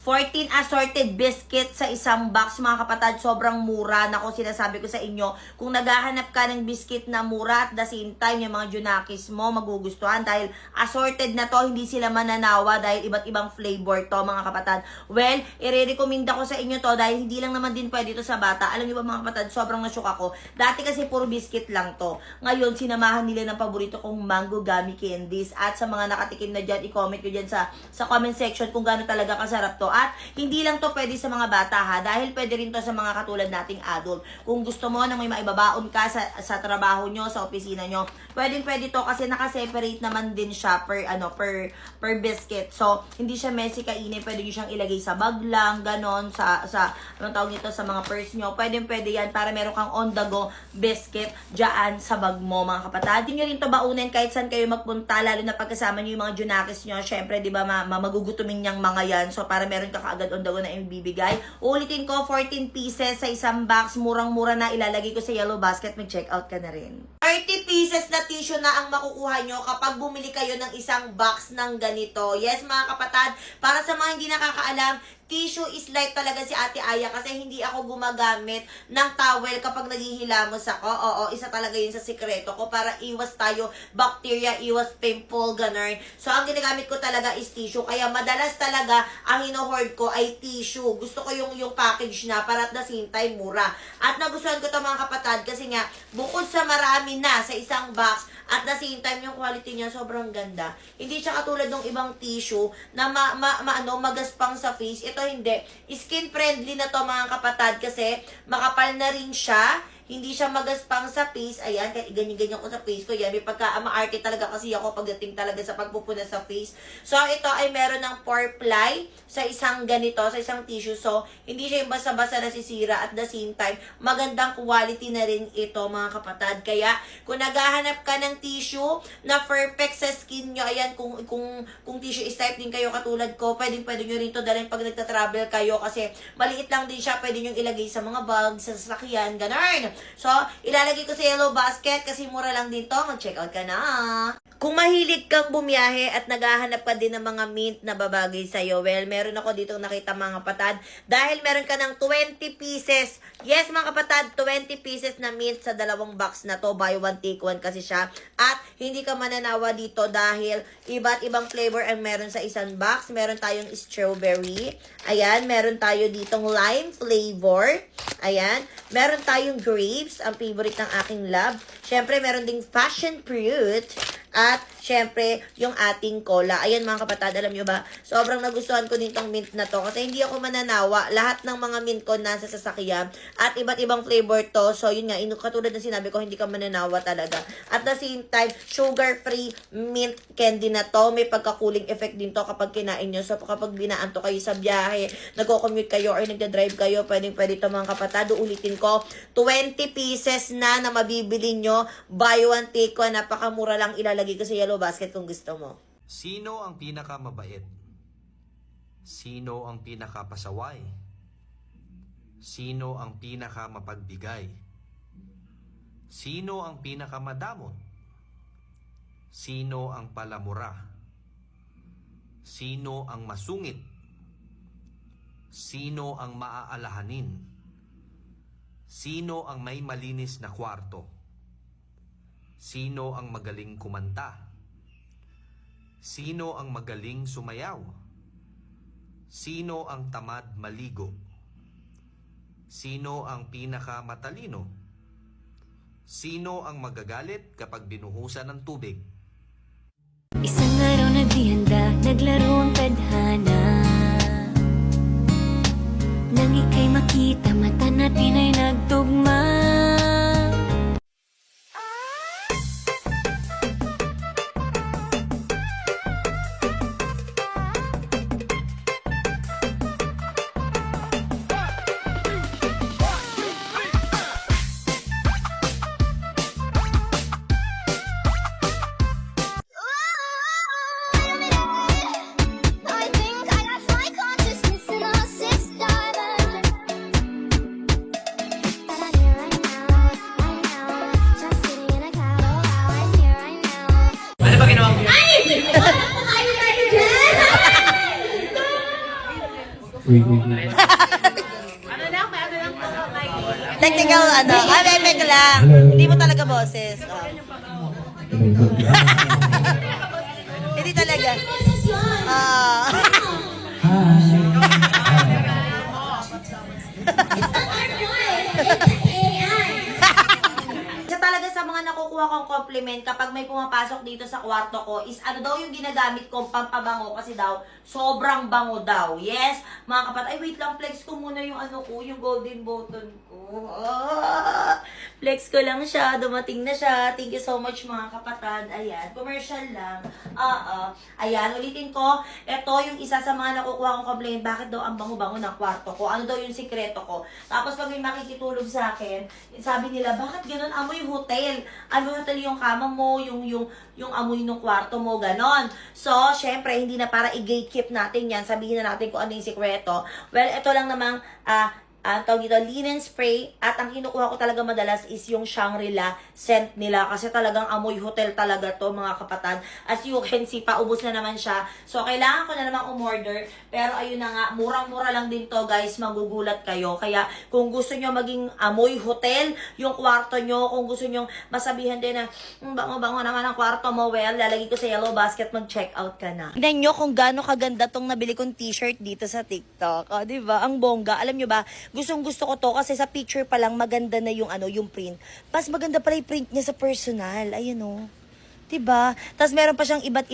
14 assorted biscuit sa isang box, mga kapatid. Sobrang mura. Nako, sinasabi ko sa inyo, kung naghahanap ka ng biscuit na mura at the same time, yung mga junakis mo, magugustuhan dahil assorted na to, hindi sila mananawa dahil iba't ibang flavor to, mga kapatid. Well, i-recommend ko sa inyo to dahil hindi lang naman din pwede to sa bata. Alam niyo ba, mga kapatid, sobrang nashock ako. Dati kasi puro biscuit lang to. Ngayon, sinamahan nila ng paborito kong mango gummy candies. At sa mga nakatikim na dyan, i-comment ko dyan sa comment section kung gaano talaga kasarap to. At hindi lang to pwede sa mga bata ha, dahil pwede rin to sa mga katulad nating adult. Kung gusto mo na may maibabaon ka sa trabaho nyo, sa opisina nyo, pwede to kasi naka-separate naman din siya per biscuit. So, hindi siya messy kainin, pwede nyo siyang ilagay sa bag lang, ganon, anong tawag nito, sa mga purse nyo. Pwede yan para meron kang on the go biscuit dyan sa bag mo, mga kapatid. Hindi nyo rin to baunin kahit saan kayo magpunta, lalo na pagkasama nyo yung mga junakis nyo. Syempre, di ba, magugutumin niyang mga yan. So, para meron ka kaagad on the go na ibibigay. Ulitin ko, 14 pieces sa isang box. Murang-mura na, ilalagay ko sa yellow basket. Mag-check out ka na rin. 30 pieces na tissue na ang makukuha nyo kapag bumili kayo ng isang box ng ganito. Yes, mga kapatid, para sa mga hindi nakakaalam, tissue is like talaga si Ate Aya kasi hindi ako gumagamit ng towel kapag naghihilamos ako. Oo, isa talaga yun sa sikreto ko para iwas tayo bacteria, iwas pimple, ganun. So, ang ginagamit ko talaga is tissue. Kaya madalas talaga ang hino-hoard ko ay tissue. Gusto ko yung package na para at the same time mura. At nagustuhan ko to, mga kapatid, kasi nga bukod sa marami na sa isang box, at the same time, yung quality niya sobrang ganda. Hindi siya katulad ng ibang tissue na magaspang sa face. Ito hindi. Skin friendly na to, mga kapatid, kasi makapal na rin siya. Hindi siya magaspang sa face. Ayan, kahit ganyan-ganyan ko sa face ko. Yan, may pagka-maarte talaga kasi ako pagdating talaga sa pagpupuna sa face. So, ito ay meron ng 4 ply sa isang ganito, sa isang tissue. So, hindi siya yung basa-basa nasisira. At the same time, magandang quality na rin ito, mga kapatid. Kaya, kung naghahanap ka ng tissue na perfect sa skin nyo, ayan, kung tissue is type din kayo katulad ko, pwede nyo rin ito dalhin pag nagta-travel kayo kasi maliit lang din siya. Pwede nyo ilagay sa mga bag, sa sasakyan, ganun. So, ilalagay ko sa yellow basket kasi mura lang din to. Mag-check out ka na. Kung mahilig kang bumiyahe at naghahanap ka din ng mga mint na babagay sa'yo, well, meron ako dito nakita, mga kapatid. Dahil meron ka ng 20 pieces. Yes, mga kapatid, 20 pieces na mint sa dalawang box na to. Buy one, take one kasi siya. At hindi ka mananawa dito dahil iba't ibang flavor ang meron sa isang box. Meron tayong strawberry. Ayan, meron tayo ditong lime flavor. Ayan, meron tayong grapes, ang favorite ng aking love. Syempre, meron ding passion fruit. At, syempre, yung ating cola. Ayan, mga kapatid, alam nyo ba, sobrang nagustuhan ko din tong mint na to. Kasi hindi ako mananawa. Lahat ng mga mint ko nasa sasakyan. At iba't ibang flavor to. So, yun nga, katulad na sinabi ko, hindi ka mananawa talaga. At the same time, sugar-free mint candy na to. May pagka-cooling effect din to kapag kinain nyo. So, kapag binaan to kayo sa biyahe, nagko-commute kayo or nagda-drive kayo, pwede to, mga kapatid. Ulitin ko, 20 pieces na mabibili nyo. Buy one, take one. Napakamura lang, ilalagay ko sa yellow basket kung gusto mo. Sino ang pinakamabait? Sino ang pinakapasaway? Sino ang pinakamapagbigay? Sino ang pinakamadamot? Sino ang palamura? Sino ang masungit? Sino ang maaalahanin? Sino ang may malinis na kwarto? Sino ang magaling kumanta? Sino ang magaling sumayaw? Sino ang tamad maligo? Sino ang pinakamatalino? Sino ang magagalit kapag binuhusan ng tubig? Isang araw naghihanda, naglaro ang tadhana. Nang ika'y makita, mata natin ay nagtugma. You're Wait. Technical, bebe lang. Hindi mo talaga boses. Hindi talaga. Isa talaga sa mga nakukuha kong compliment kapag may pumapasok dito sa kwarto ko is ano daw yung ginagamit kong pampabango kasi daw sobrang bango daw. Yes, mga kapatid. Ay, wait lang, flex ko muna yung yung golden button ko. Flex ko lang siya. Dumating na siya. Thank you so much mga kapatid. Ayan, commercial lang. Ayan, ulitin ko. Ito yung isa sa mga nakukuha kong compliment. Bakit daw ang bango-bango ng kwarto ko? Ano daw yung sikreto ko? Tapos pag may makikitulog sa akin, sabi nila, bakit ganun amoy hotel? Ano hotel yung kama mo, yung amoy ng kwarto mo, ganon. So, syempre, hindi na para i-gatekeep natin yan. Sabihin na natin kung ano yung sikreto. Well, ito lang namang, tawag dito, linen spray. At ang kinukuha ko talaga madalas is yung Shangri-La scent nila. Kasi talagang amoy hotel talaga to mga kapatid. As you can see, paubos na naman siya. So, kailangan ko na namang umorder. Pero ayun na nga, murang-mura lang din to guys. Magugulat kayo. Kaya kung gusto nyo maging amoy hotel, yung kwarto nyo, kung gusto nyo masabihan din na, bango-bango naman ang kwarto mo, well, lalagay ko sa yellow basket, mag-check out ka na. Tignan nyo kung gaano kaganda tong nabili kong t-shirt dito sa TikTok. O, diba? Ang bongga. Alam nyo ba, gustong-gusto ko to kasi sa picture pa lang maganda na yung yung print. Mas maganda pala yung print niya sa personal. Ayun oh. 'Di ba? Tapos meron pa siyang iba't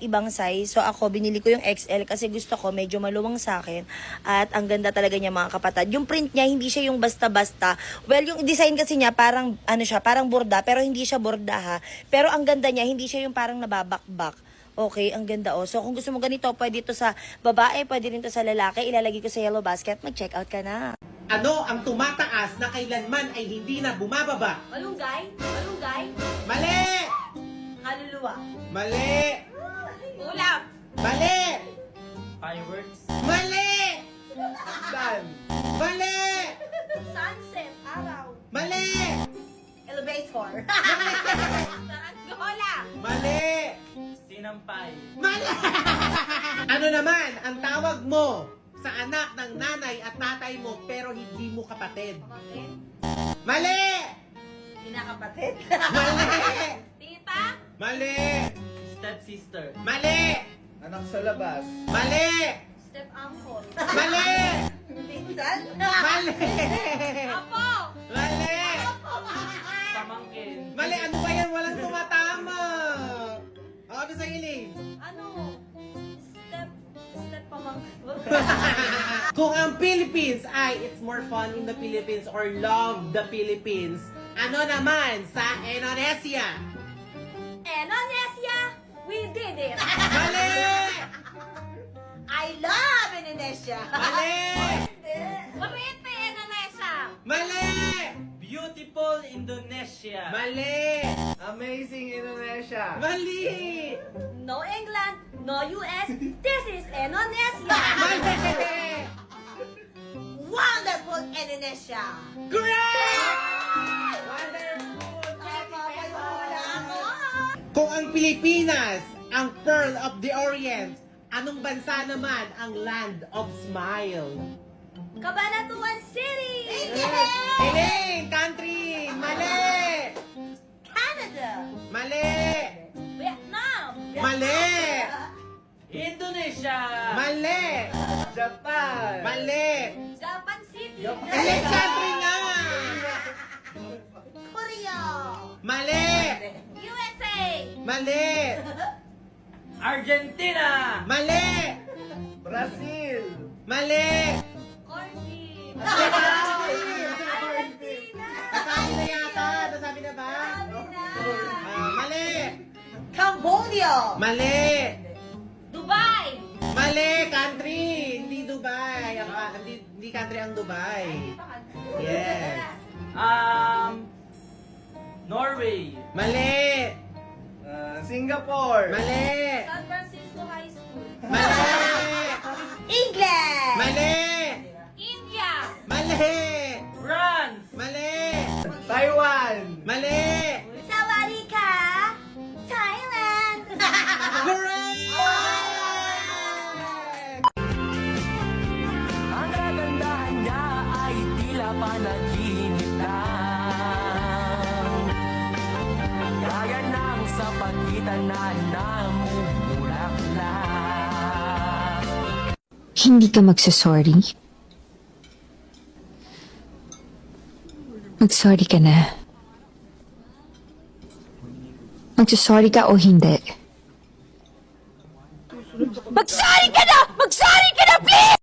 ibang size. So ako binili ko yung XL kasi gusto ko medyo maluwang sa akin at ang ganda talaga niya mga kapatid. Yung print niya hindi siya yung basta-basta. Well, yung design kasi niya parang parang borda pero hindi siya borda ha. Pero ang ganda niya hindi siya yung parang nababakbak. Okay, ang ganda oh. So kung gusto mo ganito, pwede ito sa babae, pwede rin ito sa lalaki. Ilalagay ko sa yellow basket. Mag-check out ka na. Ano ang tumataas na kailanman ay hindi na bumababa? Malunggay? Mali! Kaluluwa. Mali! Ulam. Mali! Fireworks. Mali! Dan! Mali! Sunset. Araw. Mali! Elevator. Gola. Mali! Sinampay. Mali! Ano naman ang tawag mo sa anak ng nanay at tatay mo pero hindi mo kapatid? Mali! Kinakapatid. Mali! Tita. Mali! Stepsister. Mali! Anak sa labas. Mali! Step uncle. Mali! Pinsan. Mali! Apo. Mali! Pamangkin. Mali! Ano ba yan? Walang tumatama! Ano sa iling? Step pamangkin. Kung ang Philippines ay it's more fun in the Philippines or love the Philippines, ano naman sa Indonesia? Indonesia. We did it. Mali! I love Indonesia. Mali! Marete Indonesia. Mali! Beautiful Indonesia. Mali! Amazing Indonesia. Mali! No England, no US. This is Indonesia. Mali! Wonderful Indonesia. Great! Wonderful! Kung ang Pilipinas ang Pearl of the Orient, anong bansa naman ang Land of Smile? Cabanatuan City. Elaine, country! Mali! Canada. Mali! Vietnam. Mali! Indonesia. Mali! Japan. Mali! Japan City. Elaine, country nga! Korea. Mali! USA. Mali! Argentina. Mali! Brazil. Mali! Corn beef. Argentina! Nasabi na yata! Nasabi na ba? Mali! Cambodia. Mali! Dubai. Mali! Country! Hindi Dubai. Hindi country ang Dubai. Yes. Norway. Mali! Singapore. Mali! San Francisco High School. Mali! England. Mali! India. Mali! France. Mali! Taiwan. Mali! Sawadika. Thailand. Correct! panaginip lang. Gaya ng sa pagitan na namumulaklak. Hindi ka magsasorry? Magsorry ka na. Magsasorry ka o hindi?